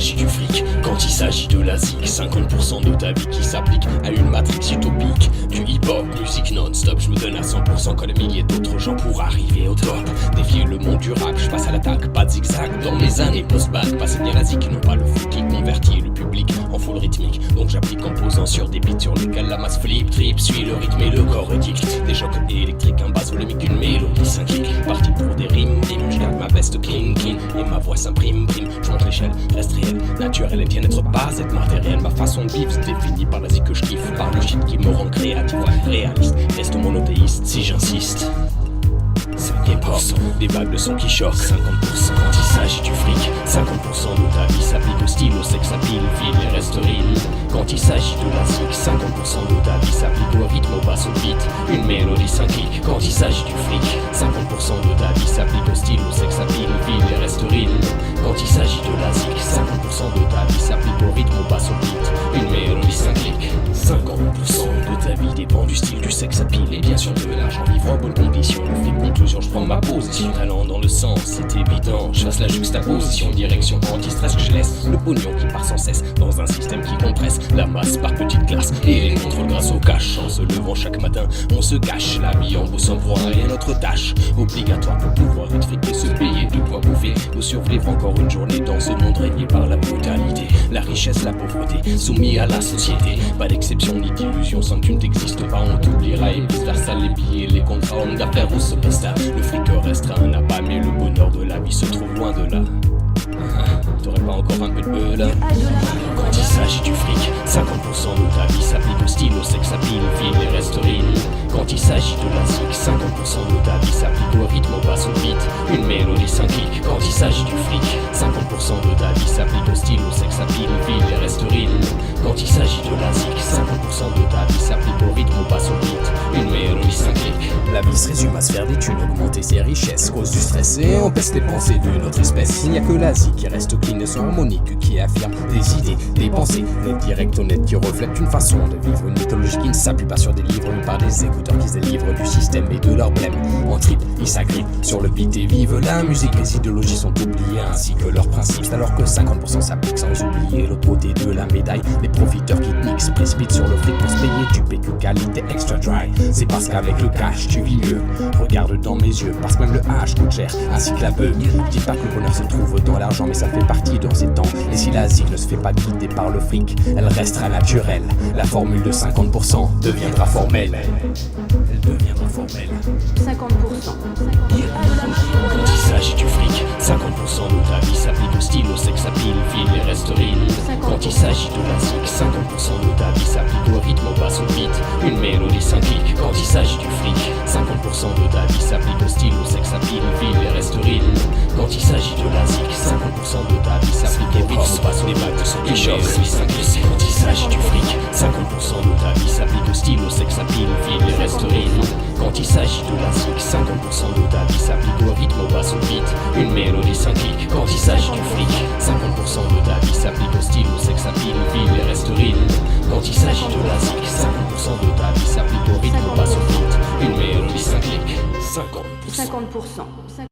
s'agit du fric, quand il s'agit de la zik, 50% de ta vie qui s'applique à une matrix utopique. Du hip-hop, musique non-stop, je me donne à 100% comme des milliers d'autres gens pour arriver au top. Défier le monde du rap, je passe à l'attaque, pas de zigzag. Dans mes années post-bac, passez bien la zik, non pas le flou qui convertit le public en full rythmique. Donc j'applique en posant sur des beats sur lesquels la masse flip, trip, suit le rythme et le corps édicte. Des chocs électriques, un basse volumique, une mélodie 5 clics. Parti pour des rimes, je garde ma veste clean, et ma voix s'imprime, prime. Je monte l'échelle, reste réel, naturel et bien-être, pas être matériel. Ma façon de vivre se définit par la zik que je kiffe, par le shit qui me rend créatif, réaliste. Reste monothéiste si j'insiste. 5% des vagues de son qui choquent, 50% quand il s'agit du fric, 50% de ta vie s'applique au style, au sexe, à pile, fil et reste real. Quand il s'agit de la zik, 50% de ta vie s'applique au rythme, au basse, au beat, une mélodie 5 clics. Quand il s'agit du fric, 50% de ta vie s'applique au style, au sexe, à pile, fil et reste real. Quand il s'agit de la zik, 50% de ta vie s'applique au rythme, au basse, au beat, une mélodie 5 clics. 50% de ta vie dépend du style, du sexe, à pile et bien sûr de l'argent. Vivre en bonne condition, le fric conclusion, je prends ma position. Talent dans le sens, c'est évident. Je fasse la juxtaposition, direction anti-stress que je laisse. Le pognon qui part sans cesse dans un système qui compresse la masse par petites classes et les contrôles grâce au cash. En se levant chaque matin, on se cache. La vie en bossant pour un rien, notre tâche obligatoire pour pouvoir être fric et se payer de quoi bouffer. Pour survivre encore une journée dans ce monde régné par la brutalité, la richesse, la pauvreté, soumis à la société. Pas d'exception ni d'illusion, sans que tu ne t'existes pas, on t'oubliera et vice versa. Les billets, les contrats, hommes d'affaires ou superstars. Le fric restera un appât, mais le bonheur de la vie se trouve loin de là. T'aurais pas encore un peu de bœuf là? Quand il s'agit du fric, 50% de ta vie s'applique au style, au sexe, à pile, fil et reste real. Quand il s'agit de la zik, 50% de ta vie s'applique au rythme, au basse, au beat, une mélodie 5 clics. Quand il s'agit du fric, 50% de ta vie s'applique au style, au sexe, à pile, fil et reste real. Quand il s'agit de la zik, 50% de ta vie s'applique au rythme, au basse, au beat, une mélodie 5 clics. La vie se résume à se faire des thunes, augmenter ses richesses, cause du stress et empêche les pensées de notre espèce. Il n'y a que la zik qui reste clean et son harmonique, qui affirme des idées, des pensées, net, direct, honnête, qui reflète une façon de vivre. Une mythologie qui ne s'appuie pas sur des livres, mais par des écouteurs qui se délivrent du système et de leur blême. En trip, ils s'agrippent sur le beat et vivent la musique. Les idéologies sont oubliées ainsi que leurs principes, alors que 50% s'appliquent sans oublier l'autre côté de la médaille. Les profiteurs qui te mixent, se précipitent sur le fric pour se payer du PQ qualité extra dry. C'est parce qu'avec le cash tu vis mieux. Regarde dans mes yeux, parce que même le H coûte cher, ainsi que la beuh. Dis pas que le bonheur se trouve dans l'argent, mais ça fait partie de ces temps. Et si la zik ne se fait pas guider par le fric, elle restera naturelle. La formule de 50% deviendra formelle. Elle deviendra formelle. 50%. Quand il s'agit du fric, 50% de ta vie s'applique au style, au sexe, à pile, fil et reste real. Quand il s'agit de la zik, 50% de ta vie s'applique au rythme, au basse, au beat, une mélodie 5 clics. Quand il s'agit du fric, 50% de ta vie s'applique au style, au sexe, à pile, fil et reste real. Quand il s'agit de la zik, 50% de ta vie s'applique au rythme, au basse, au beat, une mélodie 5 clics. Quand il s'agit du fric, 50% de ta vie s'applique au style, au sexe, à pile, fil et reste real. Quand il s'agit de la zik, 50% de ta vie s'applique au rythme, au basse, au beat, une mélodie 5 clics. Quand il s'agit du fric, 50% de ta vie s'applique au style, au sexe, à pile, fil et reste real. Quand il s'agit de la zik, 50% de ta vie s'applique au rythme, au basse, au beat, une mélodie 5 clics. 50%. 50%.